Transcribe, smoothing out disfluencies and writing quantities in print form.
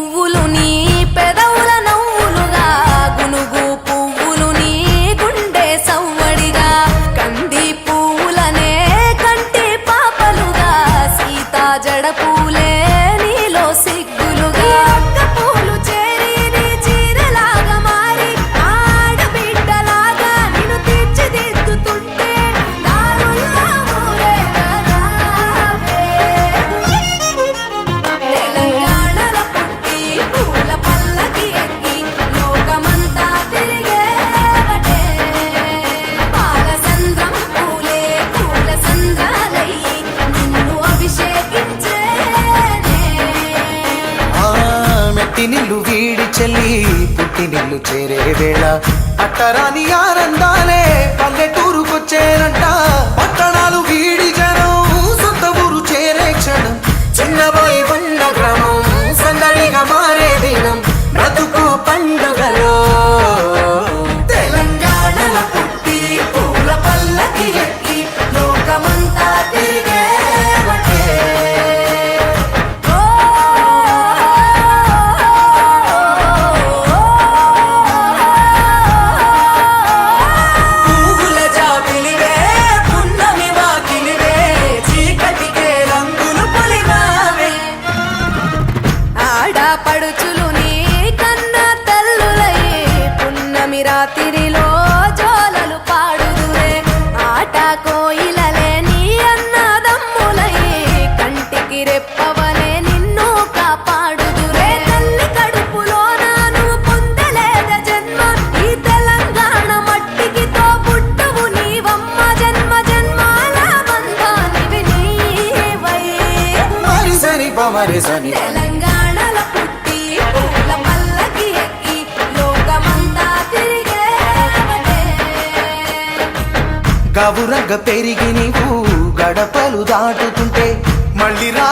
పువ్వులు నీ పెదవుల నవ్వులుగా గునుగు పువ్వులు నీ గుండె సవ్వడిగా కంది పువ్వులనే కంటి పాపలుగా సీతా జడ పూలే నీలో సిగ్గులుగా ఒక్క పూలు చేరి నీ చీరలాగా మారి ఆడబిడ్డలాగా నిన్ను తీర్చిదిద్దుతుంటే దారుల్లా ఊరేగరావే. తెలంగాణల పుట్టి పూల పల్లకి ఎక్కి లోకమంతా తిరిగేవటే పాలసంద్రం పూలే పూల సంద్రాలయ్యి నిన్ను అభిషేకించేనే. మెట్టి నిల్లు వీడి చెల్లి పుట్టి నిల్లు చేరే వేళ అట్టరాని ఆనందాలే పల్లెటూరుకొచ్చేనంట. పట్టణాలు వీడి జనం సొంత ఊరు చేరే క్షణం చిన్నబోయి ఉన్న గ్రామం సందడిగా మారే దినం బ్రతుకు పండుగలో. తెలంగాణల పుట్టి పూల పల్లకి ఎక్కి లోకమంతా తిరిగేవటే. ఓ పువ్వుల జాబిలివే పున్నమి వాకిలివే చీకటికే రంగులు పొలిమావే. ఆడపడుచులు నీ కన్న తల్లులై పున్నమి రాత్రిలో జోలలు పాడుదురే ఆట కోయిలలే నీ అన్నదమ్ములై కంటికి రెప్పవలే నిన్ను కాపాడుదురే. తల్లి కడుపులో నాను పొందలేద జన్మ ఈ తెలంగాణ మట్టికి తో పుట్టవు నీవమ్మ జన్మ జన్మాల బంధానివి నీవై. మరిసని పమరిసని తెలంగాణల పుట్టి పూల పల్లకి ఎక్కి లోకమంతా తిరిగేవటే. గవురగ పెరిగి నీవు గడపలు దాటుతుంటే మళ్ళీ రా